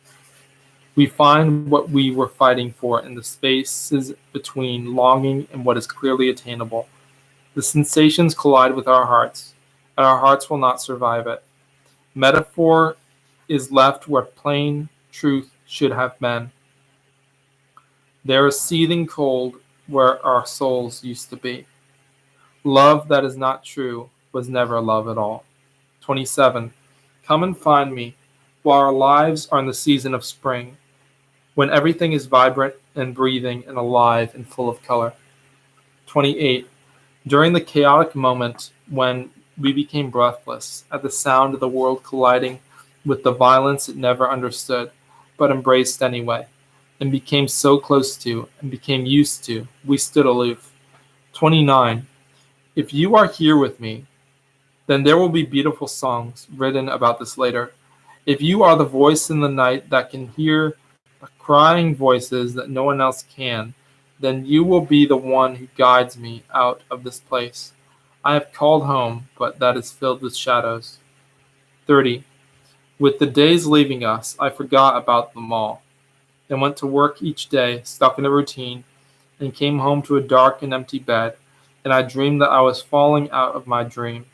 we find what we were fighting for in the spaces between longing and what is clearly attainable. The sensations collide with our hearts, and our hearts will not survive it. Metaphor is left where plain truth should have been. There is seething cold where our souls used to be. Love that is not true was never love at all. 27. Come and find me while our lives are in the season of spring, when everything is vibrant and breathing and alive and full of color. 28. During the chaotic moment when we became breathless at the sound of the world colliding with the violence it never understood, but embraced anyway, and became so close to and became used to, we stood aloof. 29. If you are here with me, Then there will be beautiful songs written about this later. If you are the voice in the night that can hear the crying voices that no one else can, then you will be the one who guides me out of this place. I have called home, but that is filled with shadows. 30. With the days leaving us, I forgot about them all, and went to work each day, stuck in a routine, and came home to a dark and empty bed, and I dreamed that I was falling out of my dream,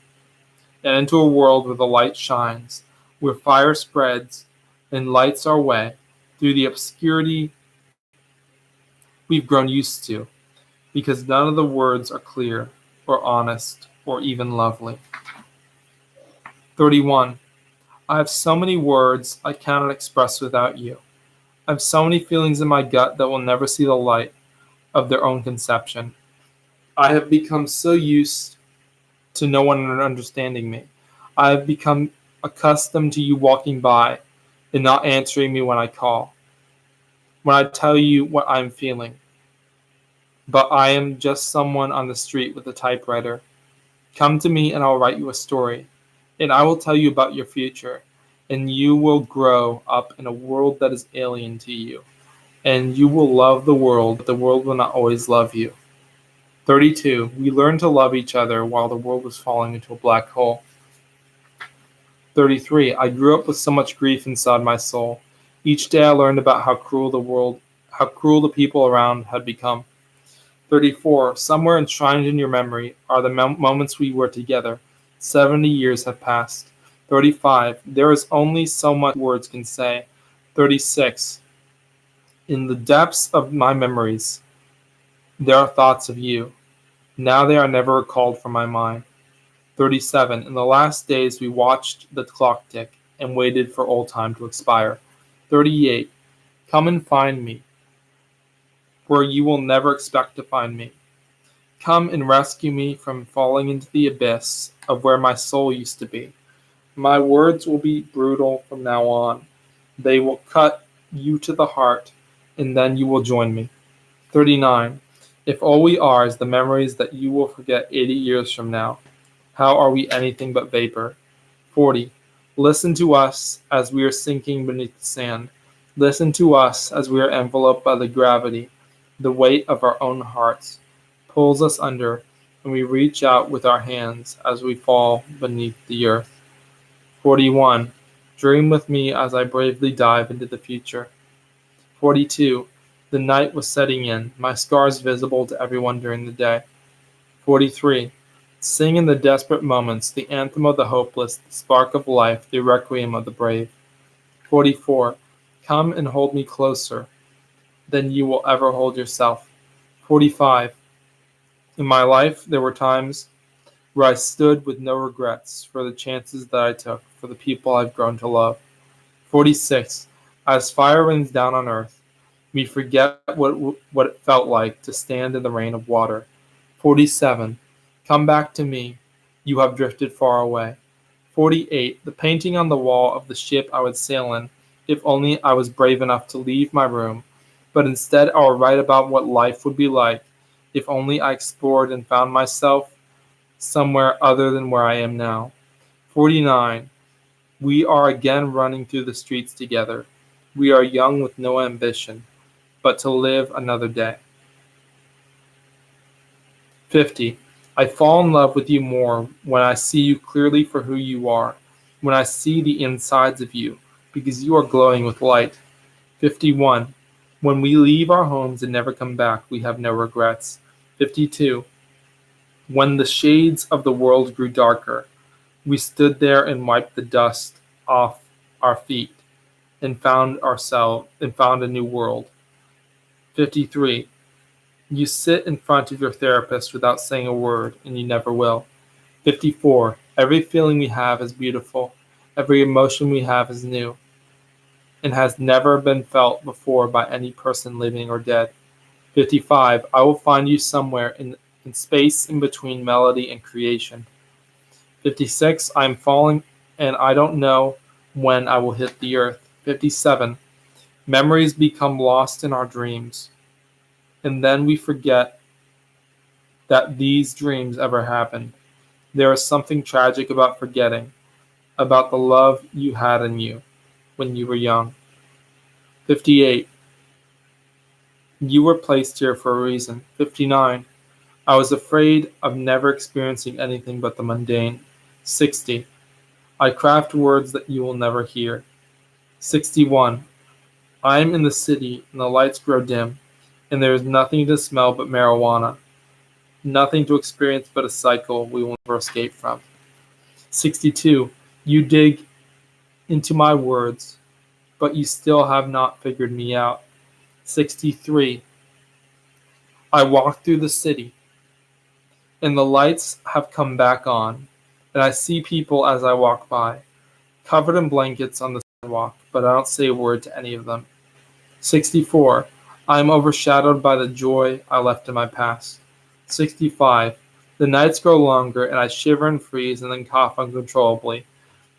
and into a world where the light shines, where fire spreads, and lights our way through the obscurity we've grown used to, because none of the words are clear, or honest, or even lovely. 31. I have so many words I cannot express without you. I have so many feelings in my gut that will never see the light of their own conception. I have become so used to no one understanding me. I have become accustomed to you walking by and not answering me when I call, when I tell you what I'm feeling. But I am just someone on the street with a typewriter. Come to me and I'll write you a story, and I will tell you about your future, and you will grow up in a world that is alien to you, and you will love the world, but the world will not always love you. 32. We learned to love each other while the world was falling into a black hole. 33. I grew up with so much grief inside my soul. Each day I learned about how cruel the people around had become. 34. Somewhere enshrined in your memory are the moments we were together. 70 years have passed. 35. There is only so much words can say. 36. In the depths of my memories, there are thoughts of you. Now they are never recalled from my mind. 37. In the last days we watched the clock tick and waited for old time to expire. 38. Come and find me, where you will never expect to find me. Come and rescue me from falling into the abyss of where my soul used to be. My words will be brutal from now on. They will cut you to the heart, and then you will join me. 39. If all we are is the memories that you will forget 80 years from now, how are we anything but vapor? 40. Listen to us as we are sinking beneath the sand. Listen to us as we are enveloped by the gravity. The weight of our own hearts pulls us under, and we reach out with our hands as we fall beneath the earth. 41. Dream with me as I bravely dive into the future. 42. The night was setting in, my scars visible to everyone during the day. 43. Sing in the desperate moments, the anthem of the hopeless, the spark of life, the requiem of the brave. 44. Come and hold me closer than you will ever hold yourself. 45. In my life, there were times where I stood with no regrets for the chances that I took, for the people I've grown to love. 46. As fire rains down on earth, we forget what it felt like to stand in the rain of water. 47. Come back to me, you have drifted far away. 48. The painting on the wall of the ship I would sail in, if only I was brave enough to leave my room, but instead I will write about what life would be like if only I explored and found myself somewhere other than where I am now. 49. We are again running through the streets together. We are young with no ambition, but to live another day. 50. I fall in love with you more when I see you clearly for who you are, when I see the insides of you, because you are glowing with light. 51. When we leave our homes and never come back, we have no regrets. 52. When the shades of the world grew darker, we stood there and wiped the dust off our feet and found a new world. 53. You sit in front of your therapist without saying a word, and you never will. 54. Every feeling we have is beautiful. Every emotion we have is new and has never been felt before by any person living or dead. 55. I will find you somewhere in space in between melody and creation. 56. I am falling and I don't know when I will hit the earth. 57. Memories become lost in our dreams, and then we forget that these dreams ever happened. There is something tragic about forgetting, about the love you had in you when you were young. 58. You were placed here for a reason. 59. I was afraid of never experiencing anything but the mundane. 60. I craft words that you will never hear. 61. I am in the city and the lights grow dim, and there is nothing to smell but marijuana, nothing to experience but a cycle we will never escape from. 62. You dig into my words, but you still have not figured me out. 63. I walk through the city, and the lights have come back on, and I see people as I walk by, covered in blankets on the sidewalk, but I don't say a word to any of them. 64. I am overshadowed by the joy I left in my past. 65. The nights grow longer, and I shiver and freeze and then cough uncontrollably.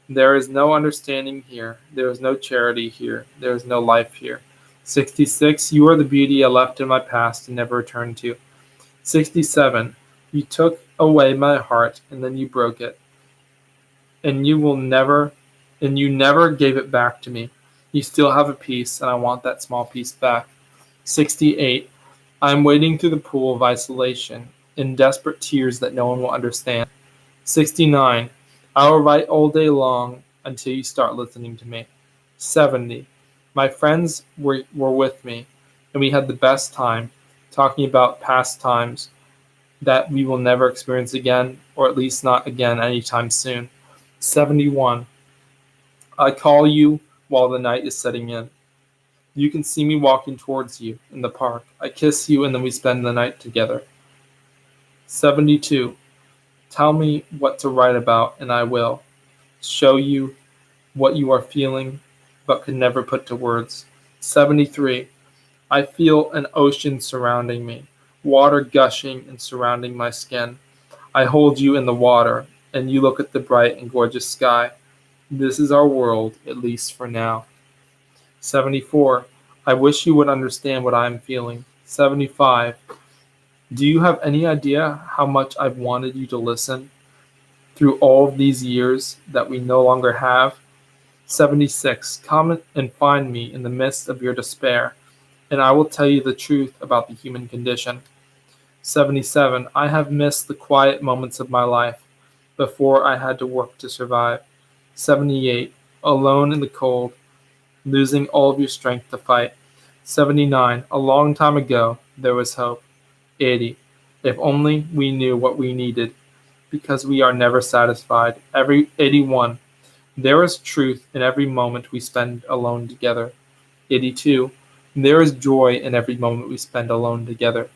There is no understanding here. There is no charity here. There is no life here. 66. You are the beauty I left in my past and never returned to. 67. You took away my heart and then you broke it. And you never gave it back to me. You still have a piece, and I want that small piece back. 68. I am wading through the pool of isolation, in desperate tears that no one will understand. 69. I will write all day long until you start listening to me. 70. My friends were with me, and we had the best time talking about past times that we will never experience again, or at least not again anytime soon. 71. I call you while the night is setting in. You can see me walking towards you in the park. I kiss you and then we spend the night together. 72. Tell me what to write about and I will. Show you what you are feeling but could never put to words. 73. I feel an ocean surrounding me, water gushing and surrounding my skin. I hold you in the water and you look at the bright and gorgeous sky. This is our world, at least for now. 74. I wish you would understand what I am feeling. 75. Do you have any idea how much I've wanted you to listen through all of these years that we no longer have? 76. Come and find me in the midst of your despair, and I will tell you the truth about the human condition. 77. I have missed the quiet moments of my life before I had to work to survive. 78. Alone in the cold, losing all of your strength to fight. 79. A long time ago, there was hope. 80. If only we knew what we needed, because we are never satisfied. 81. There is truth in every moment we spend alone together. 82. There is joy in every moment we spend alone together.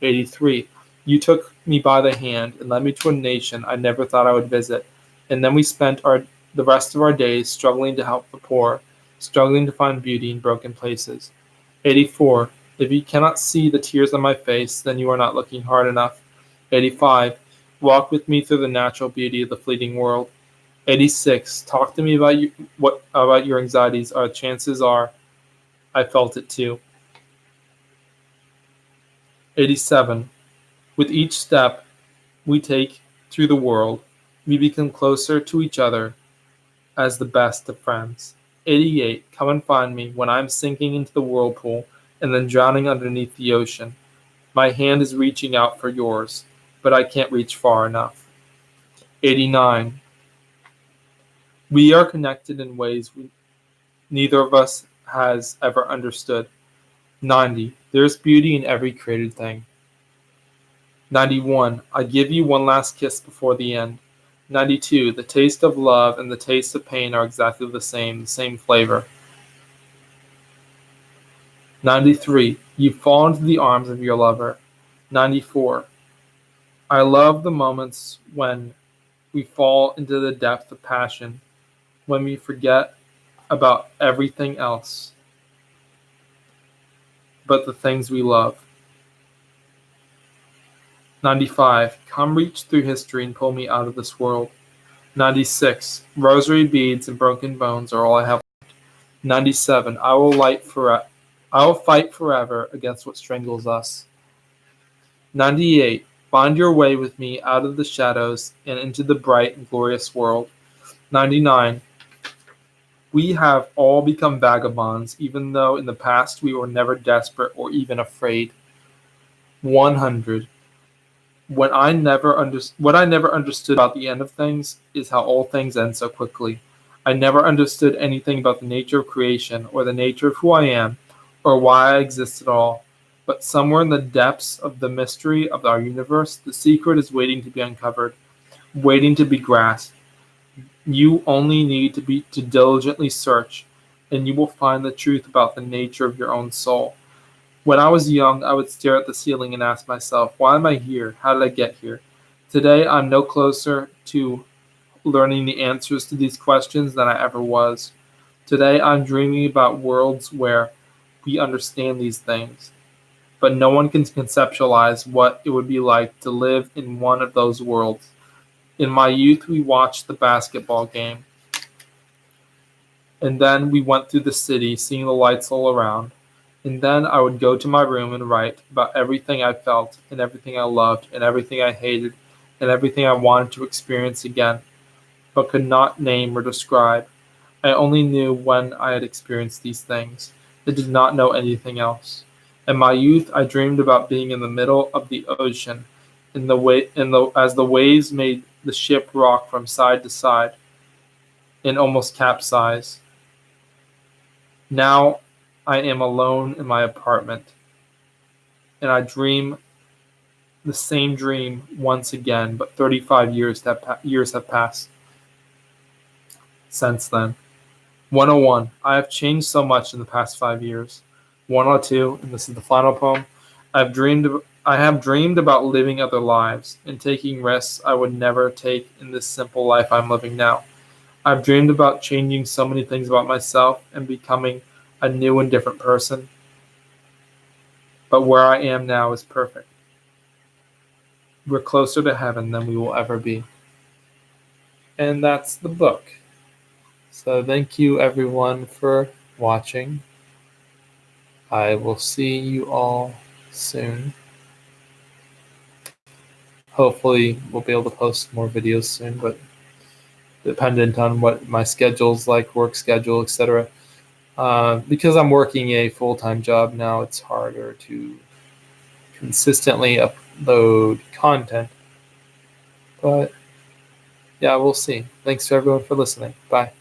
83. You took me by the hand and led me to a nation I never thought I would visit, and then we spent the rest of our days struggling to help the poor, struggling to find beauty in broken places. 84. If you cannot see the tears on my face, then you are not looking hard enough. 85. Walk with me through the natural beauty of the fleeting world. 86. Talk to me about your anxieties. Chances are I felt it too. 87. With each step we take through the world, we become closer to each other as the best of friends. 88. Come and find me when I'm sinking into the whirlpool and then drowning underneath the ocean. My hand is reaching out for yours, but I can't reach far enough. 89. We are connected in ways neither of us has ever understood. 90. There is beauty in every created thing. 91. I give you one last kiss before the end. 92. The taste of love and the taste of pain are exactly the same flavor. 93. You fall into the arms of your lover. 94. I love the moments when we fall into the depth of passion, when we forget about everything else but the things we love. 95. Come reach through history and pull me out of this world. 96. Rosary beads and broken bones are all I have left. 97. I will fight forever against what strangles us. 98. Find your way with me out of the shadows and into the bright and glorious world. 99. We have all become vagabonds, even though in the past we were never desperate or even afraid. 100. What I never understood about the end of things is how all things end so quickly. I never understood anything about the nature of creation or the nature of who I am or why I exist at all. But somewhere in the depths of the mystery of our universe, the secret is waiting to be uncovered, waiting to be grasped. You only need to diligently search, and you will find the truth about the nature of your own soul. When I was young, I would stare at the ceiling and ask myself, why am I here? How did I get here? Today, I'm no closer to learning the answers to these questions than I ever was. Today, I'm dreaming about worlds where we understand these things, but no one can conceptualize what it would be like to live in one of those worlds. In my youth, we watched the basketball game, and then we went through the city, seeing the lights all around. And then I would go to my room and write about everything I felt, and everything I loved, and everything I hated, and everything I wanted to experience again, but could not name or describe. I only knew when I had experienced these things. I did not know anything else. In my youth, I dreamed about being in the middle of the ocean, as the waves made the ship rock from side to side and almost capsize. Now I am alone in my apartment, and I dream the same dream once again, but 35 years have passed since then. 101. I have changed so much in the past 5 years. 102, and this is the final poem. I have dreamed about living other lives and taking risks I would never take in this simple life I'm living now. I've dreamed about changing so many things about myself and becoming a new and different person. But where I am now is perfect. We're closer to heaven than we will ever be. And that's the book. So thank you everyone for watching. I will see you all soon. Hopefully we'll be able to post more videos soon, but dependent on what my schedule's like, work schedule, etc. Because I'm working a full-time job now, it's harder to consistently upload content. But yeah, we'll see. Thanks to everyone for listening. Bye.